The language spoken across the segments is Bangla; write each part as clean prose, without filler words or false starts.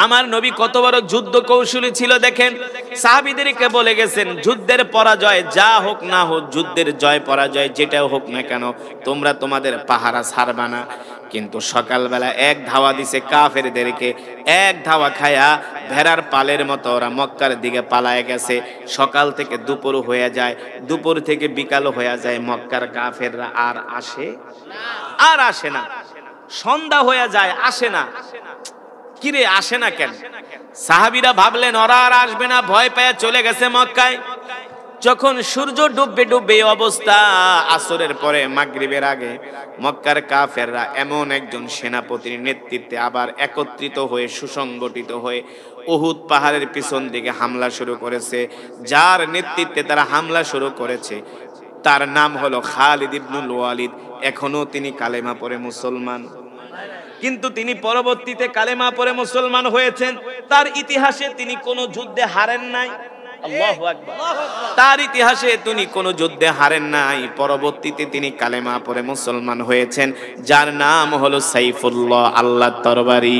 আমার নবী কত বড় যুদ্ধ কৌশলী ছিল দেখেন, সাহাবীদেরকে বলে গেছেন যুদ্ধের পরাজয় যা হোক না হোক, যুদ্ধের জয় পরাজয় যেটাও হোক না কেন, তোমরা তোমাদের পাহারা ছাড়বা না। কিন্তু সকালবেলা এক ধাওয়া দিছে কাফেরদেরকে, এক ধাওয়া খায়া ভেড়ার পালের মতো ওরা মক্কার দিকে পালায় গেছে। সকাল থেকে দুপুর হয়ে যায়, দুপুর থেকে বিকাল হয়ে যায়, মক্কার কাফেররা আর আসে না। সন্ধ্যা হয়ে যায়, আসে না। কিরে আসে না কেন? সাহাবীরা ভাবলেন ওরা আর আসবে না, ভয় পেয়ে চলে গেছে মক্কায়। যখন সূর্য ডুববে অবস্থা, আসরের পরে মাগরিবের আগে মক্কার কাফেররা এমন একজন সেনাপতির নেতৃত্বে আবার একত্রিত হয়ে সুসংগঠিত হয়ে উহুদ পাহাড়ের পিছন দিকে হামলা শুরু করেছে। যার নেতৃত্বে তারা হামলা শুরু করেছে তার নাম হলো খালিদ ইবনুল ওয়ালিদ। এখনো তিনি কালেমা পড়ে মুসলমান, কিন্তু তিনি পরবর্তীতে কালেমা পড়ে মুসলমান হয়েছেন। তার ইতিহাসে তিনি কোনো যুদ্ধে হারেন নাই। আল্লাহু আকবার। তার ইতিহাসে তিনি কোনো যুদ্ধে হারেন নাই। পরবর্তীতে তিনি কালেমা পড়ে মুসলমান হয়েছেন, যার নাম হলো সাইফুল্লাহ, আল্লাহর তরবারি।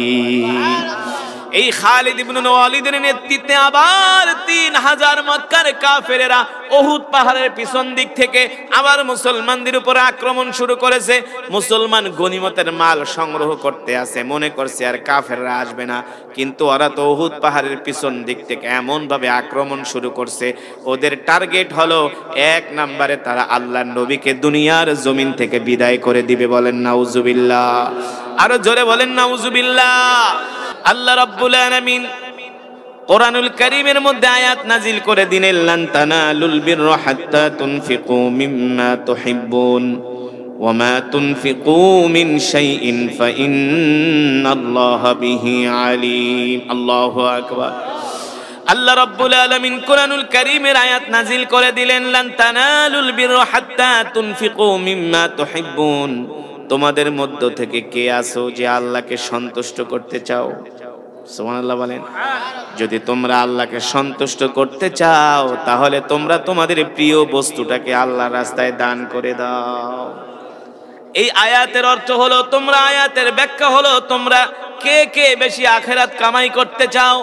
এই খালিদ ইবনুল ওয়ালিদের নেতৃত্বে আবার 3000 মক্কার কাফেরেরা উহুদ পাহাড়ের পিছন দিক থেকে আবার মুসলমানদের উপর আক্রমণ শুরু করেছে। মুসলমান গনিমতের মাল সংগ্রহ করতে আসে, মনে করছে আর কাফেররা আসবে না, কিন্তু ওরা তো উহুদ পাহাড়ের পিছন দিক থেকে এমন ভাবে আক্রমণ শুরু করছে, ওদের টার্গেট হলো 1 নম্বরে তারা আল্লাহর নবীকে দুনিয়ার জমিন থেকে বিদায় করে দিবে। বলেন নাউজুবিল্লাহ, আরো জোরে বলেন নাউজুবিল্লাহ। আল্লাহ রাব্বুল আলামিন কোরআনুল কারীমের মধ্যে আয়াত নাজিল করে দিলেন, লান তানালুল বিররা হাত্তা তুনফিকু মিম্মা তুহিব্বুন ওয়া মা তুনফিকু মিন শাইইন ফাইন্নাল্লাহা বিহি আলীম। আল্লাহু আকবার। আল্লাহ রাব্বুল আলামিন কোরআনুল কারীমের আয়াত নাজিল করে দিলেন, লান তানালুল বিররা হাত্তা তুনফিকু মিম্মা তুহিব্বুন। তোমাদের মধ্য থেকে কে আছো যে আল্লাহকে সন্তুষ্ট করতে চাও? সুবহানাল্লাহ বলেন। যদি তোমরা আল্লাহকে সন্তুষ্ট করতে চাও তাহলে তোমরা তোমাদের প্রিয় বস্তুটাকে আল্লাহর রাস্তায় দান করে দাও। এই আয়াতের অর্থ হলো, তোমরা আয়াতের ব্যাখ্যা হলো, তোমরা কে কে বেশি আখিরাত কামাই করতে চাও?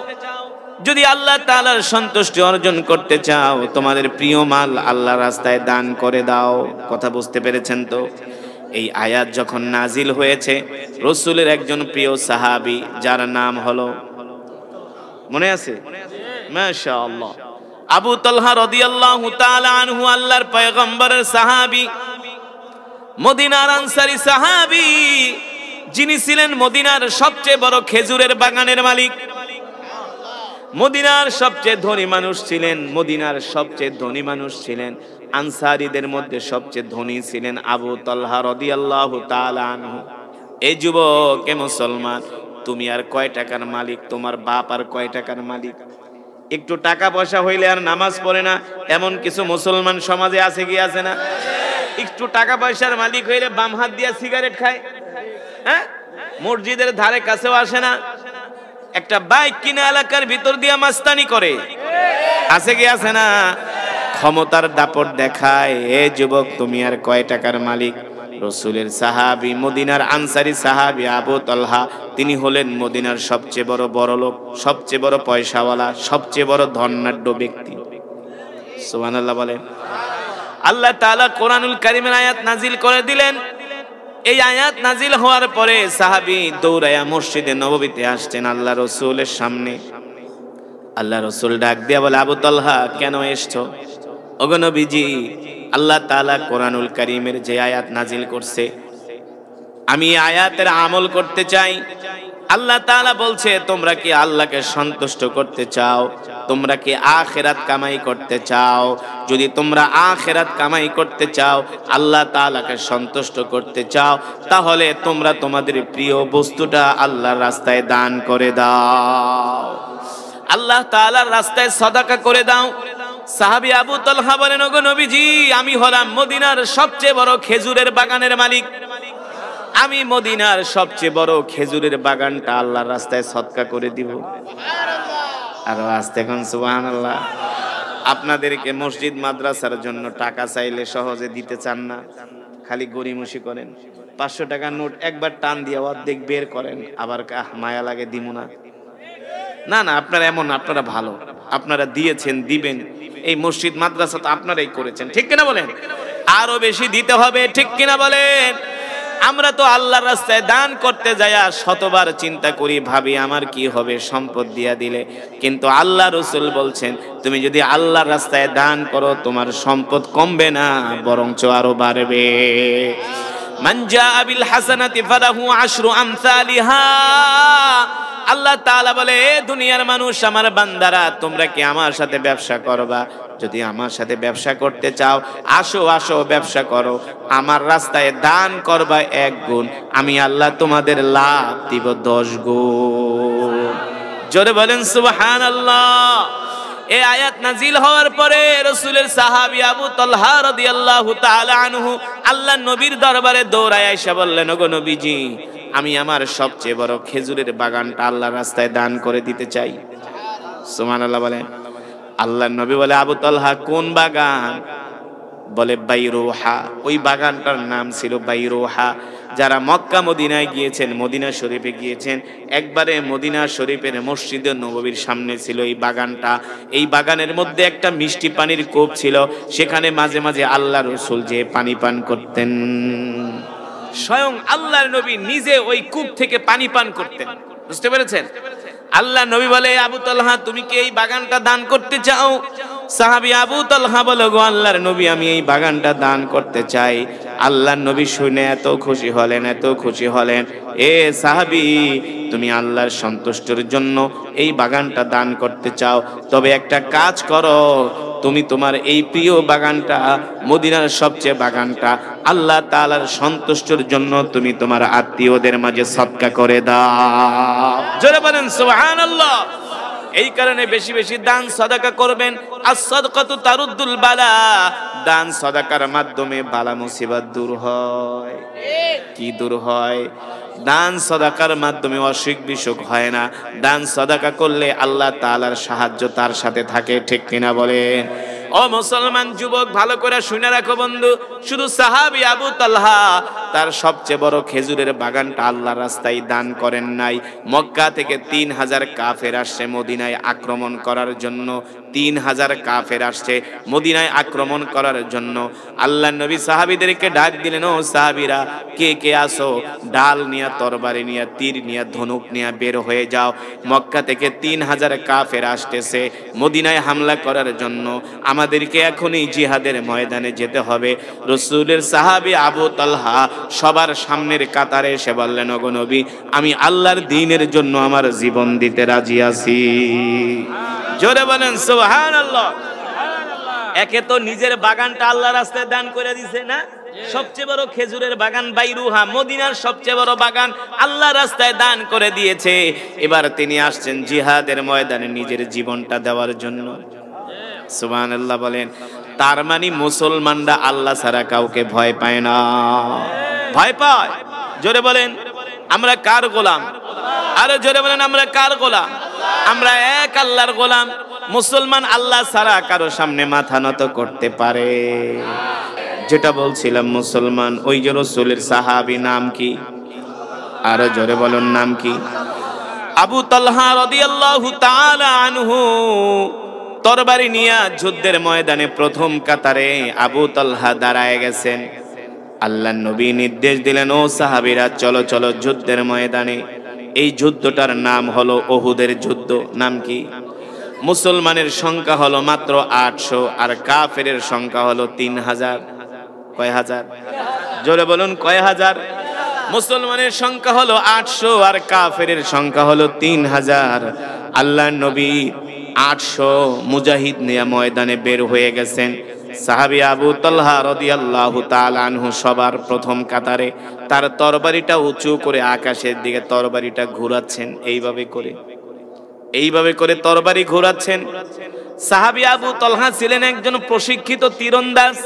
যদি আল্লাহ তাআলার সন্তুষ্টি অর্জন করতে চাও তোমাদের প্রিয় মাল আল্লাহর রাস্তায় দান করে দাও। কথা বুঝতে পেরেছেন তো? এই আয়াত যখন নাজিল হয়েছে, রাসূলের একজন প্রিয় সাহাবী যার নাম হলো, মনে আছে? মাশাআল্লাহ, আবু তালহা রাদিয়াল্লাহু তাআলা আনহু, আল্লাহর পয়গম্বরের সাহাবী, মদিনার আনসারী সাহাবী, যিনি ছিলেন মদিনার সবচেয়ে বড় খেজুরের বাগানের মালিক, মদিনার সবচেয়ে ধনী মানুষ ছিলেন, মদিনার সবচেয়ে ধনী মানুষ ছিলেন। আনসারীদের মধ্যে সবচেয়ে ধনী ছিলেন আবু তালহা রাদিয়াল্লাহু তাআলা আনহু। এই যুবক, এ মুসলমান, তুমি আর কয় টাকার মালিক? তোমার বাপ আর কয় টাকার মালিক? একটু টাকা পয়সা হইলে আর নামাজ পড়ে না, এমন কিছু মুসলমান সমাজে আছে কি আছে না? একটু টাকা পয়সার মালিক হইলে বাম হাত দিয়া সিগারেট খায়, হ্যাঁ, মসজিদের ধারে কাছেও আসে না, একটা বাইক কিনে এলাকার ভিতর দিয়া মাস্তানি করে, আছে কি আছে না? ক্ষমতার দাপট দেখায়। এ যুবক, তুমি আর কয় টাকার মালিক? রাসূলের সাহাবী, মদিনার আনসারী সাহাবী আবু তালহা, তিনি হলেন মদিনার সবচেয়ে বড় বড়লোক, সবচেয়ে বড় পয়সাওয়ালা, সবচেয়ে বড় ধনাঢ্য ব্যক্তি। সুবহানাল্লাহ বলেন। আল্লাহ তাআলা কোরআনুল কারীমের আয়াত নাজিল করে দিলেন। এই আয়াত নাজিল হওয়ার পরে সাহাবী দৌড়ায়া মসজিদে নববীতে আসছেন আল্লাহ রাসূলের সামনে। আল্লাহ রাসূল ডাক দিয়া বলে, আবু তালহা, কেন এসছো? ওগো নবীজি, আল্লাহ তাআলা কোরআনুল কারীমের যে আয়াত নাজিল করছে, আমি এই আয়াতের আমল করতে চাই। আল্লাহ তাআলা বলছে, তোমরা কি আল্লাহকে সন্তুষ্ট করতে চাও? তোমরা কি আখিরাত কামাই করতে চাও? যদি তোমরা আখিরাত কামাই করতে চাও, আল্লাহ তাআলাকে সন্তুষ্ট করতে চাও, তাহলে তোমরা তোমাদের প্রিয় বস্তুটা আল্লাহর রাস্তায় দান করে দাও, আল্লাহ তাআলার রাস্তায় সাদাকা করে দাও। সাহাবী আবু তালহা বলেন, ওগো নবীজি, আমি হলাম মদিনার সবচেয়ে বড় খেজুরের বাগানের মালিক, আমি মদিনার সবচেয়ে বড় খেজুরের বাগানটা আল্লাহর রাস্তায় সদকা করে দিব। আর আস্তে কোন সুবহানাল্লাহ। আপনাদেরকে মসজিদ মাদ্রাসার জন্য টাকা চাইলে সহজে দিতে চান না, খালি গরিমসি করেন। 500 টাকার নোট একবার টান দিয়ে অর্ধেক বের করেন, আবার মায়া লাগে দিব না। না না, আপনারা এমন, আপনারা ভালো, আপনারা দিয়েছেন, দিবেন, এই মসজিদ মাদ্রাসা তো আপনারাই করেছেন, ঠিক কিনা বলেন? আরো বেশি দিতে হবে, ঠিক কিনা বলেন? আমরা তো আল্লাহর রাস্তায় দান করতে যাই শতবার চিন্তা করি, ভাবি আমার কি হবে সম্পদ দিয়া দিলে, কিন্তু আল্লাহ রাসূল বলছেন তুমি যদি আল্লাহর রাস্তায় দান করো তোমার সম্পদ কমবে না, বরঞ্চ আরো বাড়বে। মান জাআ বিল হাসানাতি ফালাহু আশরু আমসালিহা। আল্লাহ তাআলা বলে, দুনিয়ার মানুষ, আমার বান্দারা, তোমরা কি আমার সাথে ব্যবসা করবা? যদি আমার সাথে ব্যবসা করতে চাও, আসো আসো ব্যবসা করো, আমার রাস্তায় দান করবা 1 গুণ, আমি আল্লাহ তোমাদের লাভ দিব 10 গুণ। জোরে বলেন সুবহানাল্লাহ। এই আয়াত নাজিল হওয়ার পরে রাসূলের সাহাবী আবু তালহা রাদিয়াল্লাহু তাআলা আনহু আল্লাহর নবীর দরবারে দৌড়ায় আয়েশা বললেন, ওগো নবীজি, আমি আমার সবচেয়ে বড় খেজুরের বাগানটা আল্লাহর রাস্তায় দান করে দিতে চাই। সুবহানাল্লাহ বলেন। আল্লাহর নবী বলে, আবু তালহা কোন বাগান? বলে বাইরুহা। ওই বাগানটার নাম ছিল বাইরুহা। যারা মক্কা মদিনায় গিয়েছেন, মদিনা শরীফে গিয়েছেন, একবারে মদিনা শরীফের মসজিদে নববীর সামনে ছিল এই বাগানটা। এই বাগানের মধ্যে একটা মিষ্টি পানির কূপ ছিল, সেখানে মাঝে মাঝে আল্লাহ রাসূল যে পানি পান করতেন। স্বয়ং আল্লাহর নবী নিজে ওই কূপ থেকে পানি পান করতেন। বুঝতে পেরেছেন? আল্লাহ নবী বলে, আবু তালহা তুমি কি এই বাগানটা দান করতে চাও? সাহাবী আবু তালহা বলে, গো আল্লাহর নবী, আমি এই বাগানটা দান করতে চাই। আল্লাহর নবী শুনে এত খুশি হলেন, এত খুশি হলেন, এ সাহাবী, তুমি আল্লাহর সন্তুষ্টির জন্য এই বাগানটা দান করতে চাও, তবে একটা কাজ করো, তুমি তোমার এই প্রিয় বাগানটা, মদিনার সবচেয়ে বাগানটা, আল্লাহ তাআলার সন্তুষ্টির জন্য তুমি তোমার আত্মীয়দের মাঝে সদকা করে দাও। জোরে বলেন সুবহানাল্লাহ। এই কারণে বেশি বেশি দান সাদাকা করবেন। as-সাদকাতু তারুদ্দুল বালা। দান সাদাকার মাধ্যমে বালা মুসিবত দূর হয়। কি দূর হয়? দান সাদাকার মাধ্যমে অসুখ বিসুখ হয় না। দান সাদাকা করলে আল্লাহ তাআলার সাহায্য তার সাথে থাকে, ঠিক কিনা বলেন? ও মুসলমান যুবক, ভালো করে শুনে রাখো বন্ধু, শুধু সাহাবী আবু তালহা তার সবচেয়ে বড় খেজুরের বাগানটা আল্লাহর রাস্তায় দান করেন নাই। মক্কা থেকে 3000 কাফের আসছে মদিনায় আক্রমণ করার জন্য। 3000 কাফের আসছে মদিনায় আক্রমণ করার জন্য। আল্লাহর নবী সাহাবীদেরকে ডাক দিলেন, ও সাহাবীরা, কে কে আসো, ঢাল নিয়ে, তরবারি নিয়ে, তীর নিয়ে, ধনুক নিয়ে বের হয়ে যাও। মক্কা থেকে 3000 কাফের আসতেছে মদিনায় হামলা করার জন্য। আমাদেরকে এখনই জিহাদের ময়দানে যেতে হবে। রাসূলের সাহাবী আবু তালহা সবার সামনের কাতারে এসে বললেন, ওগো নবী, আমি আল্লাহর দ্বীনের জন্য আমার জীবন দিতে রাজি আছি। জোরে বলেন সুবহানাল্লাহ। একে তো নিজের বাগানটা আল্লাহর রাস্তায় দান করে দিয়েছে না, সবচেয়ে বড় খেজুরের বাগান বাইরুহা, মদিনার সবচেয়ে বড় বাগান, আল্লাহর রাস্তায় দান করে দিয়েছে। এবার তিনি আসছেন জিহাদের ময়দানে নিজের জীবনটা দেওয়ার জন্য। সুবহানাল্লাহ বলেন। তার মানে মুসলমানরা আল্লাহ ছাড়া কাউকে ভয় পায় না। ভয় পায়? জোরে বলেন। আমরা কার গোলাম? আরে জোরে বলেন, আমরা কার গোলাম? আমরা এক আল্লাহর গোলাম। মুসলমান আল্লাহ ছাড়া কারো সামনে মাথা নত করতে পারে? যেটা বলছিলাম, মুসলমান ওই যে রাসূলের সাহাবী নাম কি? আরে জোরে বলেন, নাম কি? আবু তালহা রাদিয়াল্লাহু তাআলা আনহু। তরবারি নিয়ে যুদ্ধের ময়দানে প্রথম কাতারে আবু তালহা দাঁড়ায় গেছেন। আল্লাহর নবী নির্দেশ দিলেন, ও সাহাবীরা, চলো চলো যুদ্ধের ময়দানে। এই যুদ্ধটার নাম হলো উহুদের যুদ্ধ। নাম কি? মুসলমানের সংখ্যা হলো মাত্র 800 আর কাফেরের সংখ্যা হলো 3000। কয় হাজার? জোরে বলুন, কয় হাজার? মুসলমানের সংখ্যা হলো 800 আর কাফেরের সংখ্যা হলো 3000। আল্লাহর নবী 800 মুজাহিদ নিয়ে ময়দানে বের হয়ে গেছেন। সাহাবী আবু তালহা রাদিয়াল্লাহু তাআলা আনহু সবার প্রথম কাতারে, তার তরবারিটা উঁচু করে আকাশের দিকে তরবারিটা ঘোরাচ্ছেন। এইভাবে করে তরবারি ঘোরাচ্ছেন। সাহাবী আবু তালহা ছিলেন একজন প্রশিক্ষিত তীরন্দাজ।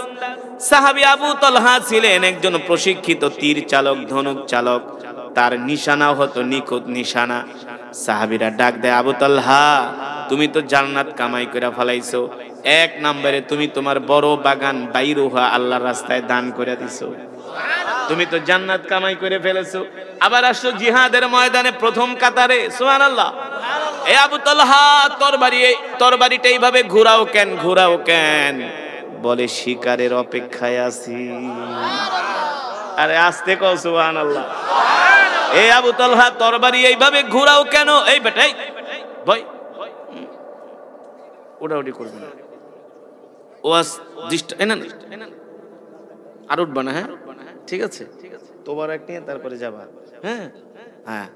সাহাবী আবু তালহা ছিলেন একজন প্রশিক্ষিত তীর চালক, ধনুক চালক। তার নিশানা হতো নিখুঁত নিশানা। সাহাবীরা ডাক দেয়, আবু তালহা, তুমি তো জান্নাত কামাই করে ফলাইছো। 1 নম্বরে তুমি তোমার বড় বাগান বাইরুহা আল্লাহর রাস্তায় দান করে দিছো। তুমি তো জান্নাত কামাই করে ফেলেছো। আবার আসছো জিহাদের ময়দানে প্রথম কাতারে। সুবহানাল্লাহ। এ আবু তালহা তরবারিটা এইভাবে ঘোরাও কেন, ঘোরাও কেন? বলে শিকারের অপেক্ষায় আছি। আরে আস্তে কও সুবহানাল্লাহ। এ আবু তালহা তরবারি এইভাবে ঘোরাও কেন? এই বেটাই ভাই ওটাউটি করবে না, ওয়াজ দৃষ্টি আর উঠবা না, হ্যাঁ ঠিক আছে, তোবার এক নিয়ে তারপরে যাবা। হ্যাঁ হ্যাঁ,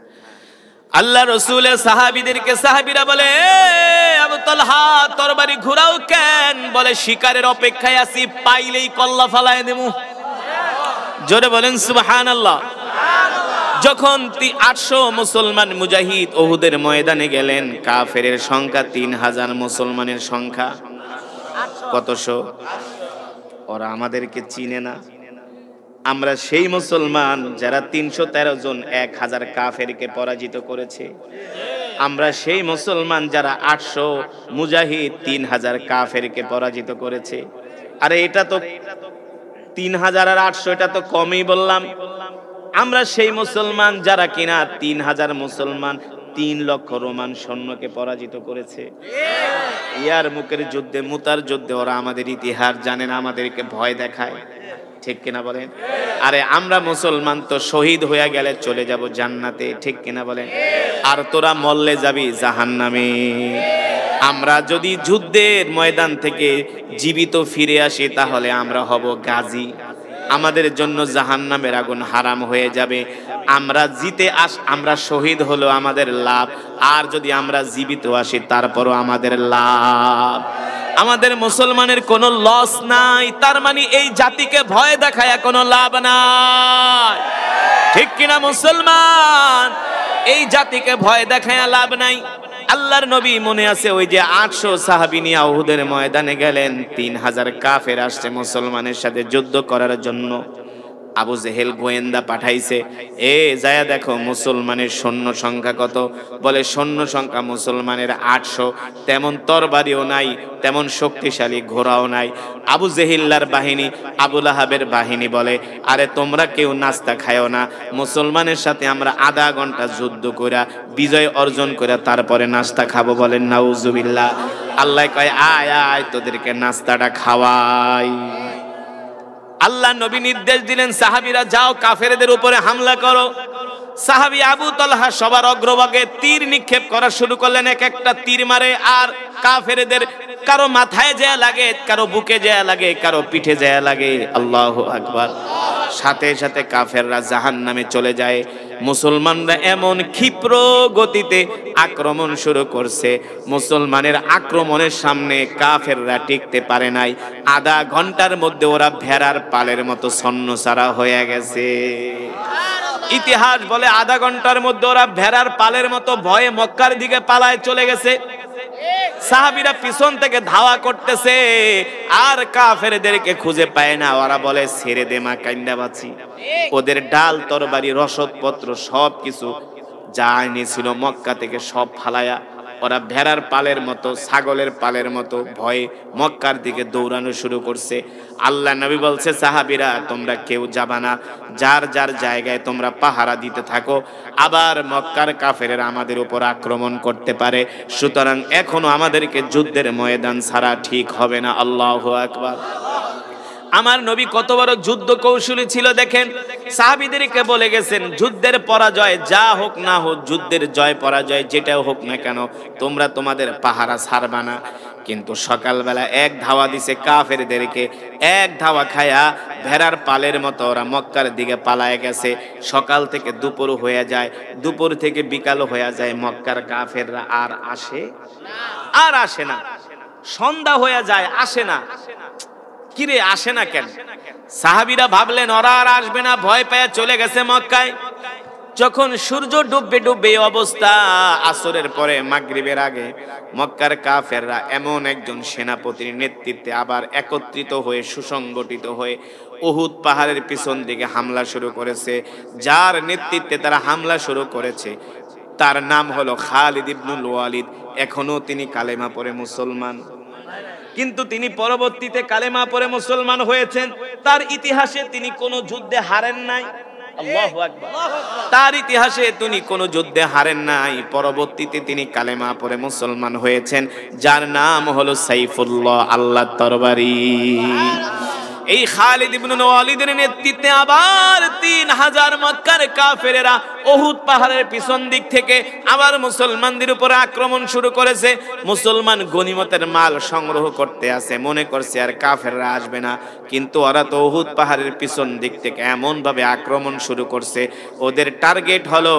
আল্লাহ রাসূলের সাহাবীদেরকে সাহাবীরা বলে আবু তালহা তরবারি ঘোরাও কেন? বলে শিকারের অপেক্ষায় আছি, পাইলেই কল্লা ফালায় দেবো। জোরে বলেন সুবহানাল্লাহ। যখন 800 মুসলমান মুজাহিদ উহুদের ময়দানে গেলেন, কাফেরের সংখ্যা 3000, মুসলমানের সংখ্যা কতশো? ওরা আমাদেরকে চিনে না। আমরা সেই মুসলমান যারা 313 জন 1000 কাফেরকে পরাজিত করেছে। আমরা সেই মুসলমান যারা 800 মুজাহিদ 3000 কাফেরকে পরাজিত করেছে। আরে এটা তো 3000 আর 800, এটা তো কমই বললাম। আমরা সেই মুসলমান যারা কিনা 3000 মুসলমান 3 লক্ষ রোমান সৈন্যকে পরাজিত করেছে। ইয়ার মুখের যুদ্ধে, মুতার যুদ্ধে ওরা আমাদের ইতিহাস জানে না, আমাদেরকে ভয় দেখায়, ঠিক কিনা বলেন? আরে আমরা মুসলমান তো শহীদ হয়ে গেলে চলে যাব জান্নাতে, ঠিক কিনা বলেন? আর তোরা মরলে যাবি জাহান্নামে। আমরা যদি যুদ্ধের ময়দান থেকে জীবিত ফিরে আসি তাহলে আমরা হব গাজী, আমাদের জন্য জাহান্নামের আগুন হারাম হয়ে যাবে। আমরা আমরা শহীদ হলো আমাদের লাভ, আর যদি আমরা জীবিত আসি তারপরও আমাদের লাভ। আমাদের মুসলমানের কোনো লস নাই। তার মানে এই জাতিকে ভয় দেখায় কোনো লাভ নাই, ঠিক কিনা মুসলমান? এই জাতিকে ভয় দেখায় লাভ নাই। আল্লাহর নবী মনে আছে ওই যে 800 সাহাবী নিয়ে উহুদের ময়দানে গেলেন, 3000 কাফের আসছে মুসলমানের সাথে যুদ্ধ করার জন্য। আবু জেহেল গোয়েন্দা পাঠাইছে, এ যায়া দেখো মুসলমানের সৈন্য সংখ্যা কত। বলে সৈন্য সংখ্যা মুসলমানের 800, তেমন তরবারিও নাই, তেমন শক্তিশালী ঘোড়াও নাই। আবু জেহিল্লার বাহিনী, আবু লাহাবের বাহিনী বলে, আরে তোমরা কেউ নাস্তা খায়ও না, মুসলমানের সাথে আমরা আধা ঘন্টা যুদ্ধ কইরা বিজয় অর্জন করে তারপরে নাস্তা খাবো। বলেন নাউজুবিল্লাহ। আল্লাহ কয় আয় আয় তোদেরকে নাস্তাটা খাওয়াই। আল্লাহ নবী নির্দেশ দিলেন, সাহাবীরা যাও কাফেরদের উপরে হামলা করো। সাহাবী আবু তালহা সবার অগ্রভাগে তীর নিক্ষেপ করা শুরু করলেন। এক একটা তীর মারে, আর কাফেরদের কারো মাথায় যায় লাগে, কারো বুকে যায় লাগে, কারো পিঠে যায় লাগে। আল্লাহু আকবার। সাথে সাথে কাফেররা জাহান্নামে চলে যায়। মুসলমানরা এমন ক্ষিপ্র গতিতে আক্রমণ শুরু করছে, মুসলমানের আক্রমণের সামনে কাফেররা টিকতে পারে নাই। আধা ঘন্টার মধ্যে ওরা ভেড়ার পালের মতো ছন্নছাড়া হয়ে গেছে। ইতিহাস বলে আধা ঘন্টার মধ্যে ওরা ভেড়ার পালের মতো ভয়ে মক্কার দিকে পালায় চলে গেছে। সাহাবীরা পিছন থেকে ধাওয়া করতেছে, আর কাফেরদেরকে খুঁজে পায় না। ওরা বলে ছেড়ে দে মা, কাইন্দা বাঁচি। ওদের ডাল তরবারি রসদপত্র সবকিছু যা এনেছিল মক্কা থেকে সব ফালায়া ওরা ভেড়ার পালের মতো, ছাগলের পালের মতো ভয়ে মক্কার দিকে দৌড়ানো শুরু করছে। আল্লাহ নবী বলছে, সাহাবীরা তোমরা কেউ যাবা না, যার যার জায়গায় তোমরা পাহারা দিতে থাকো, আবার মক্কার কাফেরেরা আমাদের উপর আক্রমণ করতে পারে, সুতরাং এখনো আমাদেরকে যুদ্ধের ময়দান ছাড়া ঠিক হবে না। আল্লাহু আকবার। আমার নবী কত বড় যুদ্ধ কৌশলী ছিল দেখেন। সাহাবীদেরকে বলে গেছেন, যুদ্ধের পরাজয় যা হোক না হোক, যুদ্ধের জয় পরাজয় যেটাও হোক না কেন, তোমরা তোমাদের পাহারা ছাড়বা না। কিন্তু সকালবেলা এক ধাওয়া দিছে কাফেরদেরকে, এক ধাওয়া খায়া ভেড়ার পালের মতো ওরা মক্কার দিকে পালায় গেছে। সকাল থেকে দুপুর হয়ে যায়, দুপুর থেকে বিকাল হয়ে যায়, মক্কার কাফেররা আর আসে না। সন্ধ্যা হয়ে যায়, আসে না। কিরে আসে না কেন? সাহাবীরা ভাবলেন ওরা আর আসবে না, ভয় পেয়ে চলে গেছে মক্কায়। যখন সূর্য ডুববে ডুববে অবস্থা, আসরের পরে মাগরিবের আগে মক্কার কাফেররা এমন একজন সেনাপতির নেতৃত্বে আবার একত্রিত হয়ে সুসংগঠিত হয়ে উহুদ পাহাড়ের পিছন দিকে হামলা শুরু করেছে। যার নেতৃত্বে তারা হামলা শুরু করেছে তার নাম হলো খালিদ ইবনুল ওয়ালিদ। এখনো তিনি কালেমা পড়ে মুসলমান, কিন্তু তিনি পরবর্তীতে কালেমা পড়ে মুসলমান হয়েছেন। তার ইতিহাসে তিনি কোনো যুদ্ধে হারেন নাই, আল্লাহু আকবার। তার ইতিহাসে তিনি কোনো যুদ্ধে হারেন নাই, পরবর্তীতে তিনি কালেমা পড়ে মুসলমান হয়েছেন, যার নাম হলো সাইফুল্লাহ, আল্লাহর তরবারি। এই খালিদ ইবনে ওয়ালিদের নেতৃত্বে আবার 3000 মক্কার কাফেরেরা উহুদ পাহাড়ের পিছন দিক থেকে আবার মুসলমানদের উপর আক্রমণ শুরু করেছে। মুসলমান গনিমতের মাল সংগ্রহ করতে আসে, মনে করছে আর কাফেররা আসবে না, কিন্তু ওরা তো উহুদ পাহাড়ের পিছন দিক থেকে এমন ভাবে আক্রমণ শুরু করছে, ওদের টার্গেট হলো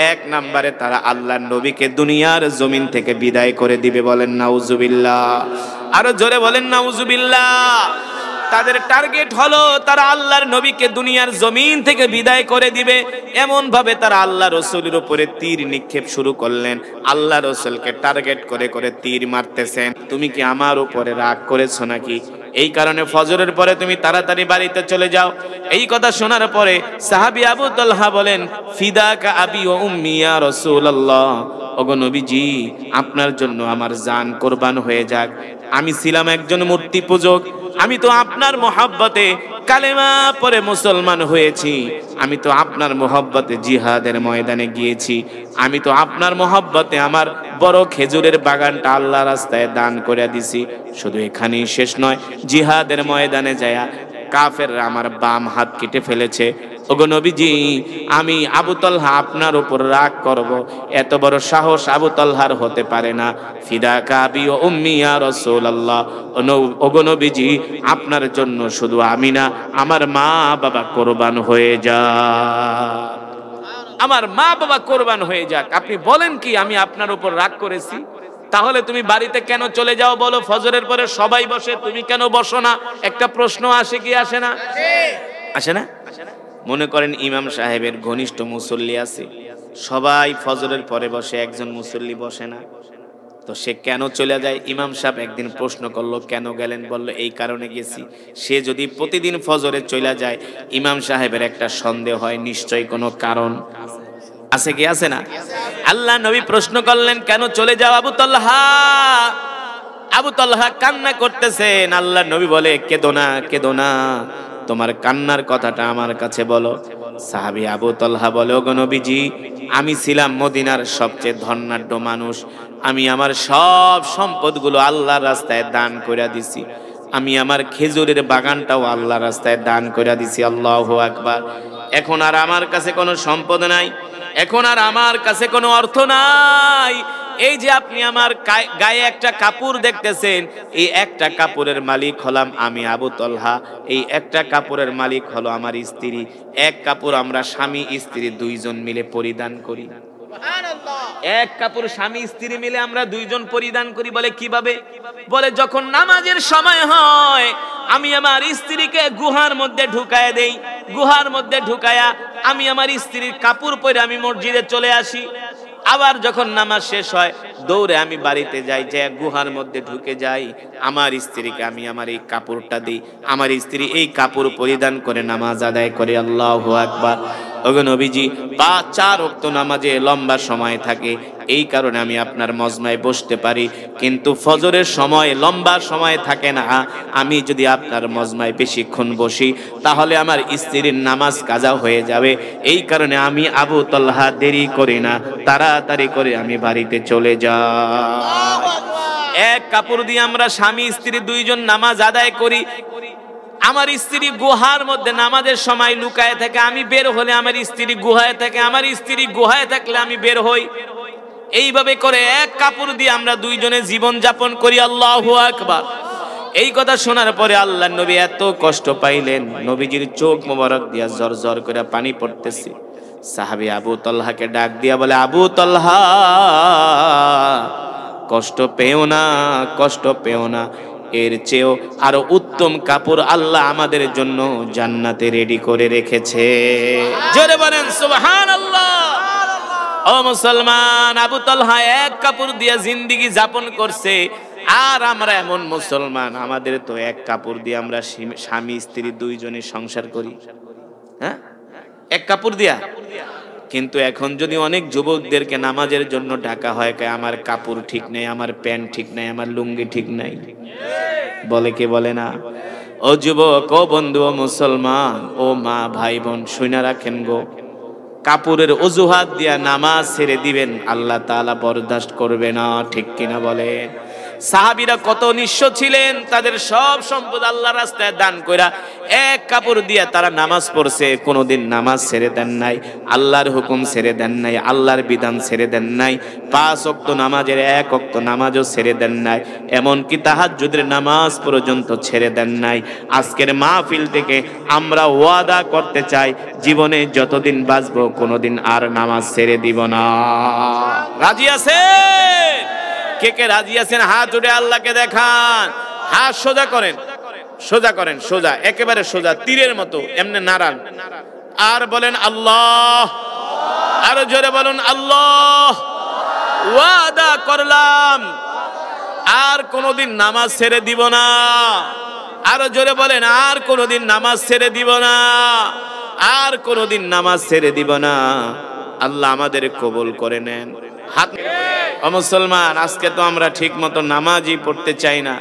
1 নম্বরে তারা আল্লাহর নবীকে দুনিয়ার জমিন থেকে বিদায় করে দিবে। বলেন নাউজুবিল্লাহ, আরো জোরে বলেন নাউজুবিল্লাহ। তাদের টার্গেট হলো তারা আল্লাহর নবীকে দুনিয়ার জমিন থেকে বিদায় করে দিবে। এমন ভাবে তারা আল্লাহ রাসূলের উপরে তীর নিক্ষেপ শুরু করলেন, আল্লাহ রাসূলকে টার্গেট করে করে তীর মারতেছেন। তুমি কি আমার উপরে রাগ করেছো নাকি? এই কারণে ফজরের পরে তুমি তাড়াতাড়ি বাড়িতে চলে যাও। এই কথা শোনার পরে সাহাবী আবু তালহা বলেন, ফিদাকা আবি ওয়া উম্মি ইয়া রাসূলুল্লাহ, ওগো নবীজি আপনার জন্য আমার জান কুরবান হয়ে যাক। আমি ছিলাম একজন মূর্তি পূজক, আমি তো আপনার মহব্বতে কালেমা পরে মুসলমান হয়েছি, আমি তো আপনার মহব্বতে জিহাদের ময়দানে গিয়েছি, আমি তো আপনার মহব্বতে আমার বড় খেজুরের বাগানটা আল্লাহ রাস্তায় দান করে দিছি। শুধু এখানেই শেষ নয়, জিহাদের ময়দানে যায়া কাফেররা আমার বাম হাত কেটে ফেলেছে। ওগো নবীজি আমি আবু তালহা আপনার উপর রাগ করব, এত বড় সাহস আবু তালহার হতে পারে না। ফিদাকা আবি ওয়া উম্মি ইয়া রাসূলুল্লাহ, ওগো নবীজি আপনার জন্য শুধু আমি না, আমার মা বাবা কোরবান হয়ে যাক, আমার মা বাবা কোরবান হয়ে যাক। আপনি বলেন কি আমি আপনার উপর রাগ করেছি? তাহলে তুমি বাড়িতে কেন চলে যাও বলো? ফজরের পরে সবাই বসে, তুমি কেন বসো না? একটা প্রশ্ন আসে কি আসে না? আসে না? মনে করেন ইমাম সাহেবের ঘনিষ্ঠ মুসল্লি আছে, সবাই ফজরের পরে বসে, একজন মুসল্লি বসে না, তো সে কেন চলে যায়? ইমাম সাহেব একদিন প্রশ্ন করলো, কেন গেলেন? বলল এই কারণে গেছি। সে যদি প্রতিদিন ফজরে চলে যায়, ইমাম সাহেবের একটা সন্দেহ হয়, নিশ্চয়ই কোনো কারণ আছে কি আছে না? আল্লাহ নবী প্রশ্ন করলেন, কেন চলে যাও আবু তালহা? আবু তালহা কান্না করতেছেন। আল্লাহ নবী বলে, কেঁদো না, কেঁদো না, তোমার কান্নার কথাটা আমার কাছে বলো। সাহাবী আবু তালহা বলে, ওগো নবীজি আমি ছিলাম মদিনার সবচেয়ে ধনাঢ্য মানুষ, আমি আমার সব সম্পদগুলো আল্লাহর রাস্তায় দান করে দিছি, আমি আমার খেজুরের বাগানটাও আল্লাহর রাস্তায় দান করে দিছি। আল্লাহু আকবার। এখন আর আমার কাছে কোনো সম্পদ নাই, এখন আর আমার কাছে কোনো অর্থ নাই। এই যে আপনি আমার গায়ে একটা কাপড় দেখতেছেন, এই একটা কাপড়ের মালিক হলাম আমি আবু তালহা, এই একটা কাপড়ের মালিক হলো আমার স্ত্রী। এক কাপড় আমরা স্বামী স্ত্রী দুইজন মিলে পরিধান করি। এক কাপড় স্বামী স্ত্রী মিলে আমরা দুইজন পরিধান করি। বলে কিভাবে? বলে যখন নামাজের সময় হয় আমি আমার স্ত্রীকে গুহার মধ্যে ঢুকায় দেই, গুহার মধ্যে ঢুকায়া আমি আমার স্ত্রীর কাপড় পরে আমি মসজিদে চলে আসি। আবার যখন নামাজ শেষ হয় দৌড়ে আমি বাড়িতে যাই, যে গুহার মধ্যে ঢুকে যাই, আমার স্ত্রীকে আমি আমার এই কাপড়টা দিই, আমার স্ত্রী এই কাপড় পরিধান করে নামাজ আদায় করে। আল্লাহু আকবার। ওগো নবীজি 5-4 ওয়াক্ত নামাজে লম্বা সময় থাকে, এই কারণে আমি আপনার মজমায় বসতে পারি, কিন্তু ফজরের সময় লম্বা সময় থাকে না। আমি যদি আপনার মজমায় বেশিক্ষণ বসি তাহলে আমার স্ত্রীর নামাজ কাজা হয়ে যাবে, এই কারণে আমি আবু তালহা দেরি করি না, তাড়াতাড়ি করে আমি বাড়িতে চলে যাই। এক কাপড় দিয়ে আমরা স্বামী স্ত্রী দুইজন নামাজ আদায় করি। আমার স্ত্রী গুহার মধ্যে নামাজের সময় লুকায় থাকে, আমি বের হলে আমার স্ত্রী গুহায় থাকে, আমার স্ত্রী গুহায় থাকলে আমি বের হই। এইভাবে করে এক কাপড় দিয়ে আমরা দুইজনে জীবন যাপন করি। আল্লাহু আকবার। এই কথা শোনার পরে আল্লাহর নবী এত কষ্ট পাইলেন, নবীজির চোখ মোবারক দিয়া জর জর করে পানি পড়তেছে। সাহাবী আবু তালহাকে ডাক দিয়া বলে, আবু তালহা কষ্ট পেও না, কষ্ট পেও না, এর চেয়েও আরো উত্তম কাপড় আল্লাহ আমাদের জন্য জান্নাতে রেডি করে রেখেছে। জোরে বলেন সুবহানাল্লাহ। ও মুসলমান, আবু তালহা এক কাপড় দিয়ে জিন্দেগি যাপন করছে, আর আমরা এমন মুসলমান, আমাদের তো এক কাপড় দিয়ে আমরা স্বামী স্ত্রী দুইজনে সংসার করি। হ্যাঁ, এক কাপড় দিয়া। কিন্তু এখন যদি অনেক যুবকদেরকে নামাজের জন্য ডাকা হয়, আমার কাপড় ঠিক নেই, আমার প্যান্ট ঠিক নাই, আমার লুঙ্গি ঠিক নাই, বলে কে বলে না? ও ও যুবক, ও বন্ধু, ও মুসলমান, ও মা ভাই বোন, শুনে রাখেন গো, কাপুরের অজুহাত দিয়া নামাজ ছেড়ে দিবেন, আল্লাহ তাআলা বরদাস্ত করবে না। ঠিক কিনা বলেন? সাহাবীরা কত নিঃস্ব ছিলেন, তাদের সব সম্পদ আল্লাহর রাস্তায় দান কইরা এক কাপড় দিয়া তারা নামাজ পড়ছে, কোনোদিন নামাজ ছেড়ে দেন নাই, আল্লাহর হুকুম ছেড়ে দেন নাই, আল্লাহর বিধান ছেড়ে দেন নাই, 5 ওয়াক্ত নামাজের 1 ওয়াক্ত নামাজও ছেড়ে দেন নাই, এমনকি তাহাজ্জুদের নামাজ পর্যন্ত ছেড়ে দেন নাই। আজকের মাহফিল থেকে আমরা ওয়াদা করতে চাই, জীবনে যতদিন বাঁচবো কোনোদিন আর নামাজ ছেড়ে দিব না। রাজি আছেন? কে কে রাজি আছেন? হাত উঠে আল্লাহকে দেখান, হাত সোজা করেন, সোজা করেন, সোজা, একেবারে সোজা, তীরের মতো এমনি নাড়ান, আর বলেন আল্লাহ, আরো জোরে বলুন আল্লাহ। ওয়াদা করলাম আর কোনোদিন নামাজ ছেড়ে দিব না। আরো জোরে বলেন, আর কোনোদিন নামাজ ছেড়ে দিব না, আর কোনোদিন নামাজ ছেড়ে দিব না। আল্লাহ আমাদের কবুল করে নেন। হাত ও মুসলমান, আজকে তো আমরা ঠিক মতো নামাজই পড়তে চাই না,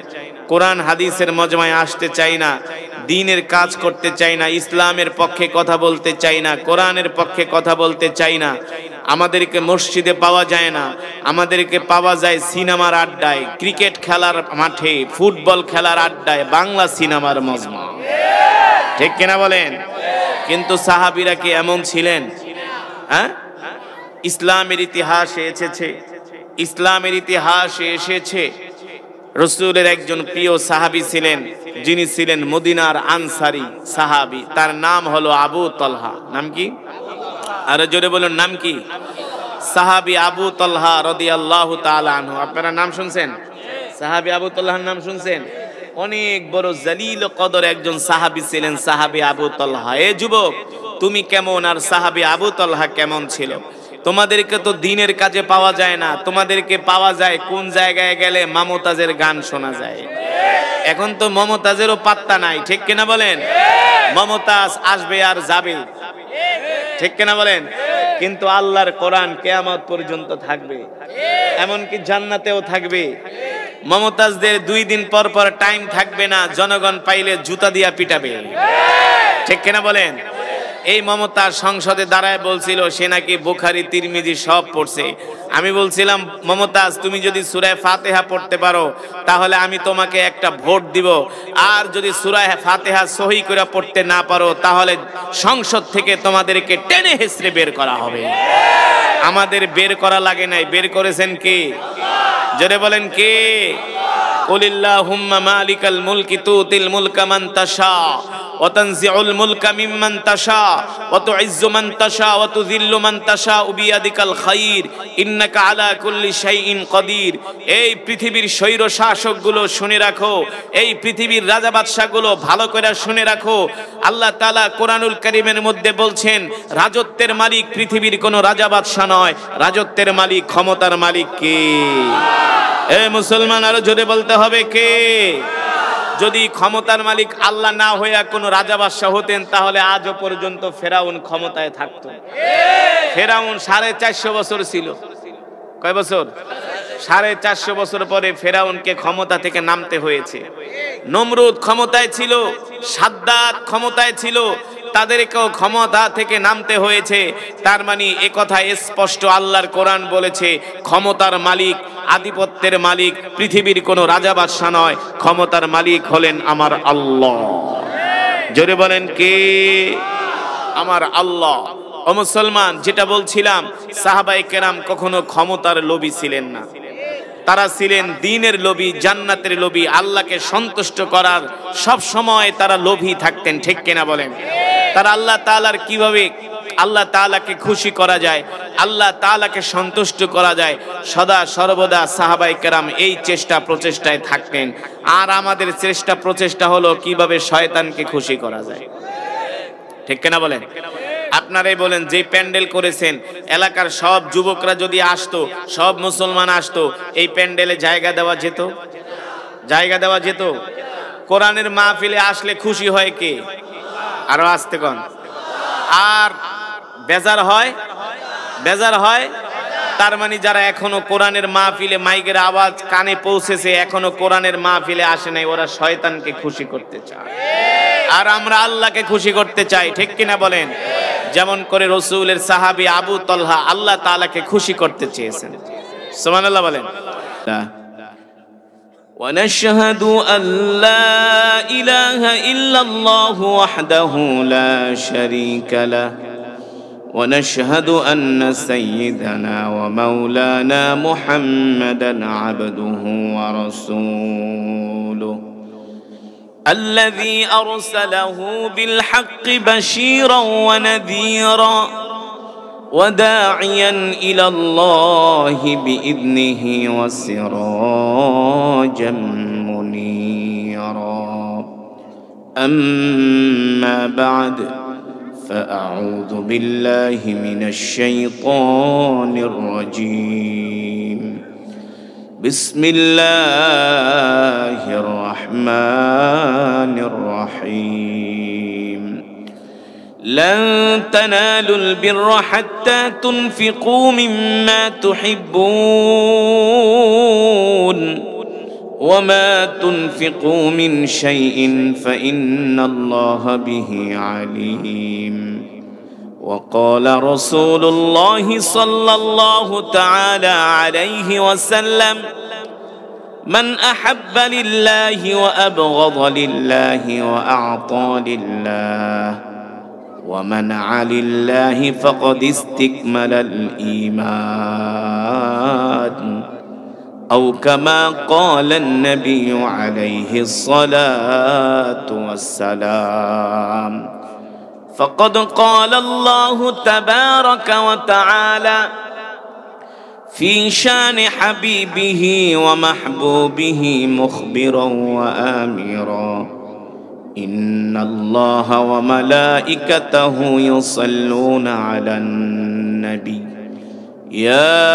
কোরআন হাদিসের মজমায় আসতে চাই না, দ্বীনের কাজ করতে চাই না, ইসলামের পক্ষে কথা বলতে চাই না, কোরআনের পক্ষে কথা বলতে চাই না। আমাদেরকে মসজিদে পাওয়া যায় না, আমাদেরকে পাওয়া যায় সিনেমার আড্ডায়, ক্রিকেট খেলার মাঠে, ফুটবল খেলার আড্ডায়, বাংলা সিনেমার মজমা। ঠিক কিনা বলেন? কিন্তু সাহাবীরা কি এমন ছিলেন? হ্যাঁ, ইসলামের ইতিহাসে এসেছে, ইসলামের ইতিহাসে এসেছে রাসূলের একজন প্রিয় সাহাবী ছিলেন, যিনি ছিলেন মদিনার আনসারী সাহাবী, তার নাম হলো আবু তালহা। নাম কি? আরে জোরে বলুন, নাম কি? সাহাবী আবু তালহা রাদিয়াল্লাহু তাআলা আনহু। আপনারা নাম শুনছেন? সাহাবী আবু তালহার নাম শুনছেন? অনেক বড় জলিল কদর একজন সাহাবী ছিলেন সাহাবী আবু তালহা। এ যুবক, তুমি কেমন আর সাহাবী আবু তালহা কেমন ছিল? তোমাদেরকে তো দ্বীনের কাজে পাওয়া যায় না, তোমাদেরকে পাওয়া যায় কোন জায়গায় গেলে মমতাজের গান শোনা যায়। এখন তো মমতাজেরও পাত্তা নাই। ঠিক কিনা বলেন? মমতাজ আসবে আর যাবে। ঠিক কিনা বলেন? কিন্তু আল্লাহর কোরআন কিয়ামত পর্যন্ত থাকবে, এমনকি জান্নাতেও থাকবে। মমতাজদের 2 দিন পর পর টাইম থাকবে না, জনগণ পাইলে জুতা দিয়া পিটাবে। ঠিক কিনা বলেন? এই মমতাজ সংসদে দাঁড়ায় বলছিল সে নাকি বুখারী তিরমিজি সব পড়ছে। আমি বলছিলাম, মমতাজ তুমি যদি সূরা ফাতিহা পড়তে পারো তাহলে আমি তোমাকে একটা ভোট দিব, আর যদি সূরা ফাতিহা সহি করে পড়তে না পারো তাহলে সংসদ থেকে তোমাদেরকে টেনে হেসড়ে বের করা হবে। আমাদের বের করা লাগে নাই, বের করেছেন কে? জোরে বলেন কে? কুলিল্লাহুম্মা মালিকাল মুলকি তুতিল মুলকা মান তাশা ওয়া তানজিউল মুলকা মিম্মান তাশা ওয়া তুইজ্জু মান তাশা ওয়া তুযিল্লু মান তাশা বিয়াদিকাল খায়র ইন্নাকা আলা কুল্লি শাইইন কাদির। এই পৃথিবীর স্বৈর শাসকগুলো শুনে রাখো, এই পৃথিবীর রাজা বাদশাগুলো ভালো করে শুনে রাখো। আল্লাহ তাআলা কোরআনুল কারীমের মধ্যে বলছেন, রাজত্বের মালিক পৃথিবীর কোনো রাজা বাদশা নয়, রাজত্বের মালিক, ক্ষমতার মালিক কে? এ মুসলমান, আরো জোরে বলতে হবে কে? যদি ক্ষমতার মালিক আল্লাহ না হইয়া কোন রাজা বাদশা হতেন তাহলে আজও পর্যন্ত ফেরাউন ক্ষমতায় থাকতো। ফেরাউন 450 বছর ছিল। কয় বছর? 450 বছর পরে ফেরাউনকে ক্ষমতা থেকে নামতে হয়েছে। নমরুদ ক্ষমতায় ছিল, সাদ্দাত ক্ষমতায় ছিল, তাদেরকেও ক্ষমতা থেকে নামতে হয়েছে। তার মানে এ কথা স্পষ্ট, আল্লাহর কোরআন বলেছে ক্ষমতার মালিক, আধিপত্যের মালিক পৃথিবীর কোনো রাজা বাদশা নয়, ক্ষমতার মালিক হলেন আমার আল্লাহ। জোরে বলেন কে? আমার আল্লাহ। ও মুসলমান, যেটা বলছিলাম, সাহাবায়ে কেরাম কখনো ক্ষমতার লোভী ছিলেন না, তারা ছিলেন দ্বীনের লোভী, জান্নাতের লোভী, আল্লাহকে সন্তুষ্ট করার সব সময় তারা লোভী থাকতেন। ঠিক কিনা বলেন? তারা আল্লাহ তাআলার কিভাবে আল্লাহ তাআলাকে খুশি করা যায়, আল্লাহ তাআলাকে সন্তুষ্ট করা যায়, সদা সর্বদা সাহাবায়ে কেরাম এই চেষ্টা প্রচেষ্টায় থাকতেন। আর আমাদের চেষ্টা প্রচেষ্টা হলো কিভাবে শয়তানকে খুশি করা যায়। ঠিক কিনা বলেন? আপনারাই বলেন, যে প্যান্ডেল করেছেন, এলাকার সব যুবকরা যদি আসতো, সব মুসলমান আসতো, এই প্যান্ডেলে জায়গা দেওয়া যেত? জায়গা দেওয়া যেত? কোরআনের মাহফিলে আসলে খুশি হয় কে? আরো আসতে কোন? আর বেজার হয়? বেজার হয়? তার মানে যারা এখনো কোরআনের মাহফিলে মাইকের আওয়াজ কানে পৌঁছেছে এখনো কোরআনের মাহফিলে আসে নাই, ওরা শয়তানকে খুশি করতে চায়, আর আমরা আল্লাহকে খুশি করতে চাই। ঠিক কিনা বলেন? যেমন করে রাসূলের সাহাবী আবু তালহা আল্লাহ তাআলাকে খুশি করতে চেয়েছেন। সুবহানাল্লাহ বলেন। ونشهد أن لا إله إلا الله وحده لا شريك له ونشهد أن سيدنا ومولانا محمدا عبده ورسوله الذي أرسله بالحق بشيرا ونذيرا وداعيا إلى الله بإذنه وسراجا منيرا أما بعد فأعوذ بالله من الشيطان الرجيم بسم الله الرحمن الرحيم لن تنالوا البر حتى تنفقوا مما تحبون وما تنفقوا من شيء فإن الله به عليم وقال رسول الله صلى الله تعالى عليه وسلم من أحب لله وأبغض لله وأعطى لله ومنع لله فقد استكمل الإيمان أو كما قال النبي عليه الصلاة والسلام فقد قال الله تبارك وتعالى في شان حبيبه ومحبوبه مخبرا وآمرا إن الله وملائكته يصلون على النبي يا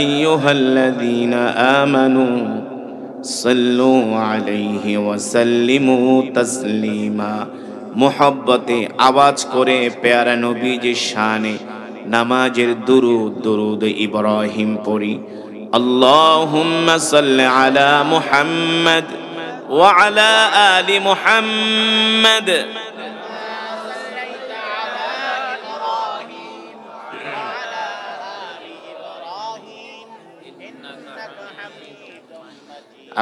أيها الذين آمنوا صلوا عليه وسلموا تسليما محبته आवाज करे प्यारा नबी जी शाने नामाजेर दुरूद दुरूद इब्राहिम पढ़ी अल्लाहुम्मा सल्लि अला मुहम्मद वा अला आलि मुहम्मद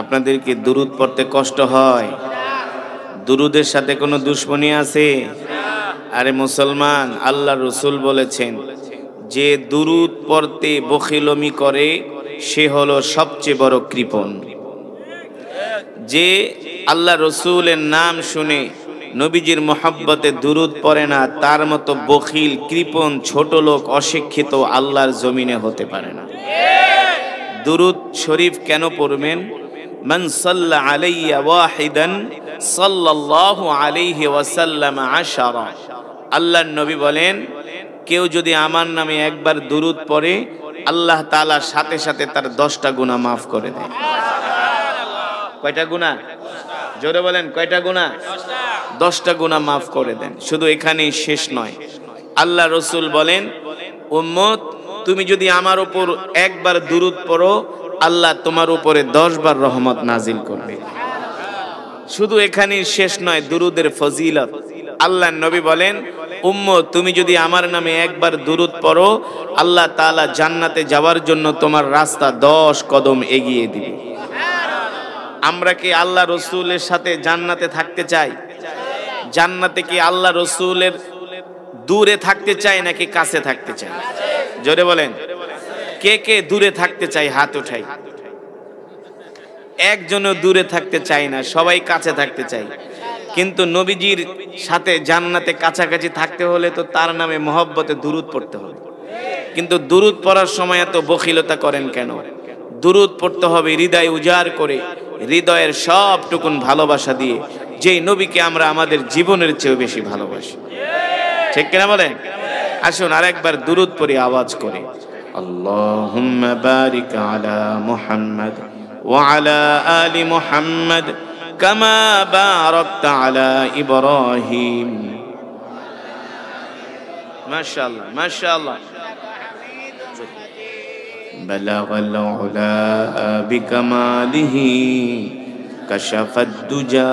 আপনাদেরকে দুরূদ পড়তে কষ্ট হয়? দুরূদের সাথে কোনো দুশ্মনী আছে? আরে মুসলমান, আল্লাহ রসুল বলেছেন যে দুরূদ পড়তে বখিলমি করে সে হলো সবচেয়ে বড় কৃপণ। যে আল্লাহ রসুলের নাম শুনে নবীজির মহব্বতে দুরূদ পড়ে না তার মতো বখিল, কৃপণ, ছোট লোক, অশিক্ষিত আল্লাহর জমিনে হতে পারে না। দুরূদ শরীফ কেন পড়বেন? মান সাল্লা আলাইয়া ওয়াহিদান সাল্লাল্লাহু আলাইহি ওয়াসাল্লাম আশারা। আল্লাহর নবী বলেন কেউ যদি আমার নামে একবার দুরূদ পড়ে আল্লাহ তাআলা সাথে সাথে তার 10টা গুনাহ মাফ করে দেয়। কয়টা গুনাহ? জোরে বলেন, কয়টা গুনাহ? 10টা গুনাহ মাফ করে দেন। শুধু এখানেই শেষ নয়, আল্লাহ রসুল বলেন উম্মত তুমি যদি আমার উপর একবার দুরূদ পড়ো আল্লাহ তোমার উপরে 10 বার রহমত নাজিল করবে। শুধু এখানেই শেষ নয়, দুরূদের ফজিলত। আল্লাহর নবী বলেন উম্মত তুমি যদি আমার নামে একবার দুরূদ পড়ো আল্লাহ তাআলা জান্নাতে যাওয়ার জন্য তোমার রাস্তা 10 কদম এগিয়ে দিবে। আমরা কি আল্লাহ রসুলের সাথে জান্নাতে থাকতে চাই? জান্নাতে কি আল্লাহ রসুলের দূরে থাকতে চাই নাকি কাছে থাকতে চাই? জোরে বলেন, কে কে দূরে থাকতে চাই? হাত উঠাই। একজনও দূরে থাকতে চাই না, সবাই কাছে থাকতে চাই। কিন্তু নবীজির সাথে জান্নাতে কাছাকাছি থাকতে হলে তো তার নামে মহব্বতে দুরূদ পড়তে হবে। কিন্তু দুরূদ পড়ার সময় এত বখিলতা করেন কেন? দুরূদ পড়তে হবে হৃদয় উজাড় করে, হৃদয়ের সবটুকুন ভালোবাসা দিয়ে, যেই নবীকে আমরা আমাদের জীবনের চেয়েও বেশি ভালোবাসি। ঠিক কিনা বলেন? আসুন আরেকবার দুরূদ পড়ি আওয়াজ করে। আল্লাহুম্মা বারিক আলা মুহাম্মদ ওয়া আলা আলি মুহাম্মদ কামা বারাকতা আলা ইব্রাহিম। মাশাআল্লাহ মাশাআল্লাহ। বালাগাল উলা বিকামালিহি কাশাফাদ দুজা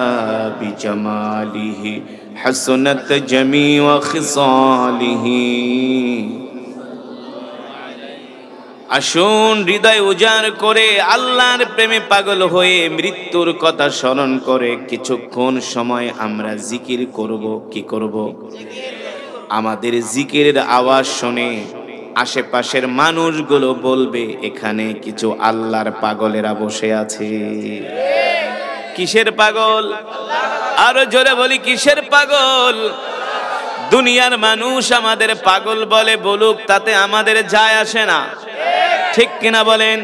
বিজামালিহি হাসনাত জামিউ খিসালিহি। আসুন হৃদয় উজাড় করে আল্লাহর প্রেমে পাগল হয়ে মৃত্যুর কথা স্মরণ করে কিছুক্ষণ সময় আমরা জিকির করব। কি করব? আমাদের জিকিরের আওয়াজ শুনে আশেপাশের মানুষগুলো বলবে এখানে কিছু আল্লাহর পাগলেরা বসে আছে। কিসের পাগল? আরো জোরে বলি, কিসের পাগল? দুনিয়ার মানুষ আমাদের পাগল বলে, বলুক, তাতে আমাদের যায় আসে না। ঠিক কিনা বলেন?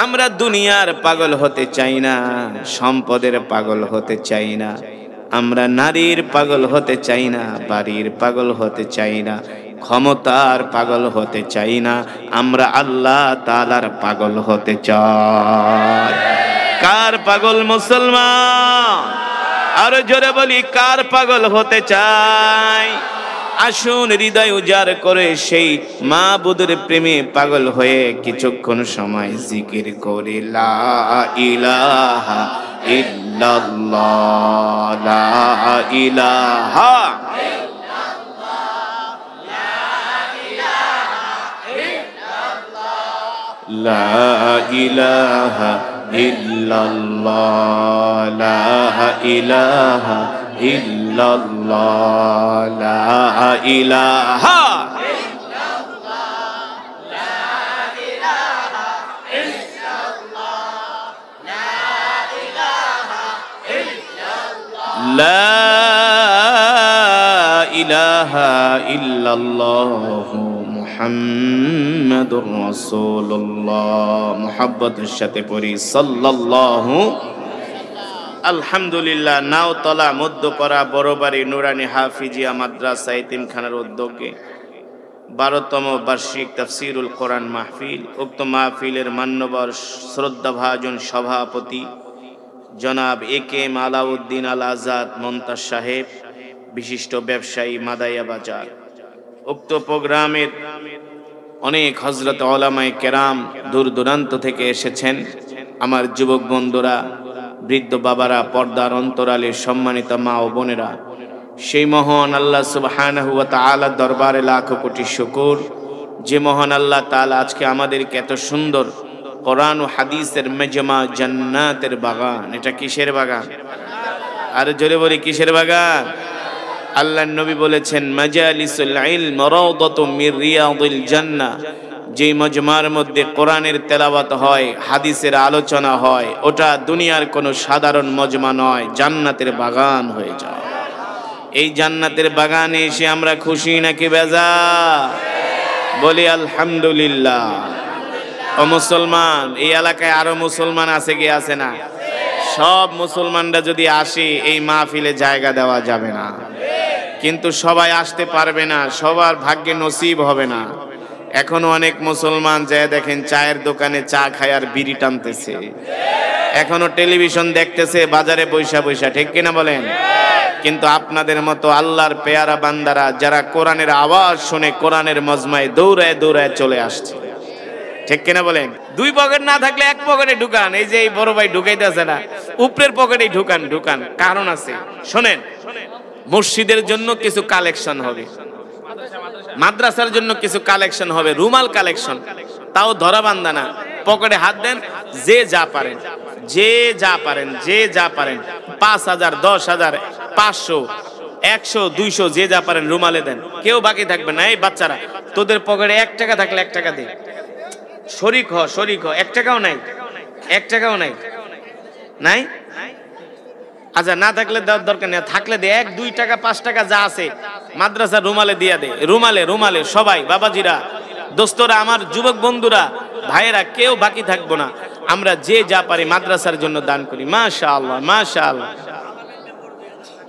আমরা দুনিয়ার পাগল হতে চাই না, সম্পদের পাগল হতে চাই না, আমরা নারীর পাগল হতে চাই না, বাড়ির পাগল হতে চাই না, ক্ষমতার পাগল হতে চাই না, আমরা আল্লাহ তাআলার পাগল হতে চাই। কার পাগল মুসলমান? আরো জোরে বলি, কার পাগল হতে চাই? আসুন হৃদয় উজাড় করে সেই মাবুদের প্রেমে পাগল হয়ে কিছুক্ষণ সময় জিকির করি। লা ইলাহা ইল্লাল্লাহ, লা ইলাহা লা ইলাহা ইল্লাল্লাহ, লা ইলাহা ইল্লাল্লাহ, লা ইলাহা লা ইলাহা ইল্লাল্লাহ মুহাম্মাদুর রাসূলুল্লাহ। মুহাব্বতের সাথে পড়ি সাল্লাল্লাহু। আলহামদুলিল্লাহ, নাওতলা মধ্যপাড়া বড়বাড়ি নুরানি হাফিজিয়া মাদ্রাসা এতিমখানার উদ্যোগে 12তম বার্ষিক তাফসীরুল কোরআন মাহফিল। উক্ত মাহফিলের মান্যবর শ্রদ্ধাভাজন সভাপতি জনাব এ.কে.এম. আলাউদ্দিন আল আজাদ মন্তাজ সাহেব, বিশিষ্ট ব্যবসায়ী, মাদাইয়া বাজার। উক্ত প্রোগ্রামের অনেক হযরত উলামায়ে কেরাম দূর দূরান্ত থেকে এসেছেন। আমার যুবক বন্ধুরা, বৃদ্ধ বাবারা, পর্দার অন্তরালে সম্মানিত মা ও বোনেরা, সেই মহান আল্লাহ সুবহানাহু ওয়া তাআলার দরবারে লাখো কোটি শুকর, যে মহান আল্লাহ তাআলা আজকে আমাদেরকে এত সুন্দর কোরআন ও হাদিসের মেজমা, জান্নাতের বাগান। এটা কিসের বাগান? আর জোরে বলি, কিসের বাগান? আল্লাহর নবী বলেছেন, মাজালিসুল ইলম রাওদাতুম মির রিয়াদিল জান্নাহ। যে মজমার মধ্যে কোরআনের তেলাওয়াত হয়, হাদিসের আলোচনা হয়, ওটা দুনিয়ার কোনো সাধারণ মজমা নয়, জান্নাতের বাগান হয়ে যায়। এই জান্নাতের বাগানে এসে আমরা খুশি নাকি বেজার? বলি আলহামদুলিল্লাহ। ও মুসলমান, এই এলাকায় আরো মুসলমান আছে কি আছে না? সব মুসলমানরা যদি আসে এই মাহফিলে জায়গা দেওয়া যাবে না, কিন্তু সবাই আসতে পারবে না, সবার ভাগ্যে নসিব হবে না। এখনো অনেক মুসলমান যায় দেখেন চায়ের দোকানে চা খায় আর বিড়ি টানতেছে, এখনো টেলিভিশন দেখতেছে বাজারে বৈশা বৈশা। ঠিক কিনা বলেন? কিন্তু আপনাদের মতো আল্লাহর পেয়ারা বান্দারা যারা কোরআনের আওয়াজ শুনে কোরআনের মজমায় দৌড়ায় দৌড়ায় চলে আসছে। ঠিক কিনা বলেন? দুই পকেট না থাকলে এক পকেটে ঢুকান। এই যে এই বড় ভাই ঢুকাইতেছে না, উপরের পকেটেই ঢুকান ঢুকান। কারণ আছে, শোনেন। মসজিদের জন্য কিছু কালেকশন হবে, মাদ্রাসার জন্য কিছু কালেকশন হবে, রুমাল কালেকশন, তাও ধরা বান্ধা না। পকেটে হাত দেন, যে যা পারেন, যে যা পারেন, যে যা পারেন। 5,000, 10,000, 500, 100, 200, যে যা পারেন রুমালে দেন। কেউ বাকি থাকবে না। এই বাচ্চারা, তোদের পকেটে 1 টাকা থাকলে 1 টাকা দে, শরিক হ, শরিক হ। 1 টাকাও নাই, 1 টাকাও নাই, নাই? আচ্ছা, না থাকলে দেওয়ার দরকার নেই, থাকলে দে। 1, 2 টাকা, 5 টাকা যা আছে মাদ্রাসার রুমালে দিয়া দে। রুমালে রুমালে সবাই, বাবাজিরা, দোস্তরা, আমার যুবক বন্ধুরা, ভাইয়েরা, কেউ বাকি থাকবো না। আমরা যে যা পারি মাদ্রাসার জন্য দান করি। মাশাআল্লাহ, মাশাআল্লাহ।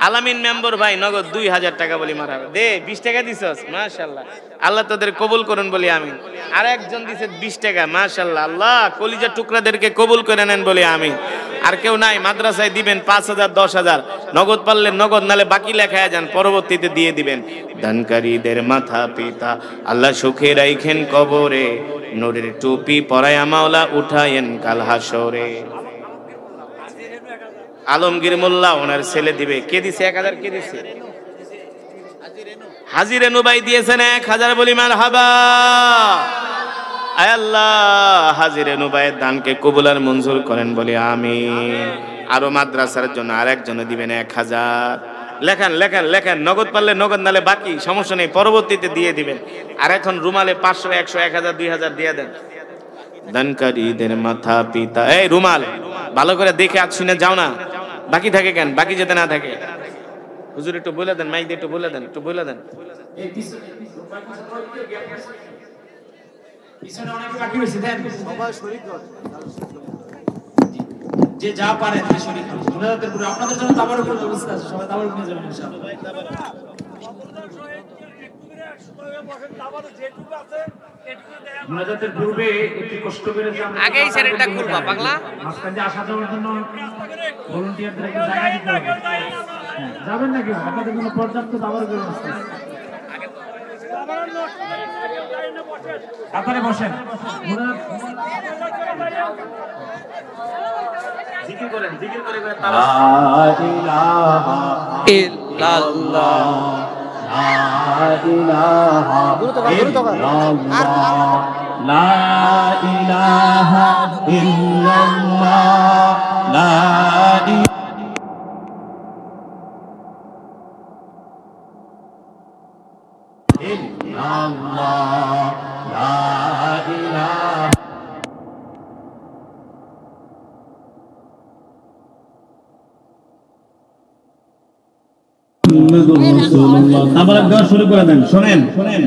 আলামিন মেম্বার ভাই নগদ 2000 টাকা বলি মারহাবা দে 20 টাকা দিছস মাশাআল্লাহ আল্লাহ তোদের কবুল করুন বলি আমিন আর একজন দিছে 20 টাকা মাশাআল্লাহ আল্লাহ কলিজা টুকরাদেরকে কবুল করে নেন বলি আমিন আর কেউ নাই মাদ্রাসায় দিবেন 5000 10000 নগদ পারলে নগদ নালে বাকি লেখায় যান পরবর্তীতে দিয়ে দিবেন দানকারীদের মাথা পিতা আল্লাহ সুখে রাখেন কবরে নূরের টুপি পরায়া মাওলা উঠায়েন কাল হাসরে আলমগীর মোল্লা ওনার ছেলে দিবে কে দিছে 1000 কে দিছে হাজী রেনু ভাই দিয়েছেন 1000 বলি মারহাবা আয় আল্লাহ হাজী রেনু ভাইয়ের দানকে কবুল আর মঞ্জুর করেন বলি আমিন আরো মাদ্রাসার জন্য আরেকজন দিবেন 1000 লেখেন লেখেন লেখেন নগদ পারলে নগদ নালে বাকি সমস্যা নেই পরবর্তীতে দিয়ে দিবেন আর এখন রুমালে 500 100 1000 2000 দিয়ে দেন দানকারীদের মাথা পিতা এই রুমাল ভালো করে দেখে আজ শুনে যাও না বাকি থাকে কেন বাকি যেতে না থাকে হুজুর একটু বলে দেন মাইক দিয়ে একটু বলে দেন একটু বলে দেন পিছনে অনেকে বাকি হয়েছে দেন সবাই শরীক যে যা পারে সে শরীক মুনাজাতের পরে আপনাদের জন্য তাবারকের ব্যবস্থা আছে সবাই তাবারক নিয়ে যাবেন ইনশাআল্লাহ মুনাজাতের পূর্বে একটু কষ্ট করে যে আমরা আগেই সেরেন্ডা করবা পাগলা মাঝখানে আসা যাওয়ার জন্য ভলান্টিয়ারদেরকে জায়গা দিতে হবে যাবেন নাকি আপনাদের জন্য পর্যাপ্ত তাবারকের ব্যবস্থা আছে আপনারা বসেন জিকির করেন জিকির করে লা ইলাহা ইল্লাল্লাহ লা ইলাহা ইল্লাল্লাহ লা ইলাহা ইল্লাল্লাহ লা তাবারক দেওয়া শুরু করে দেন শোনেন শোনেন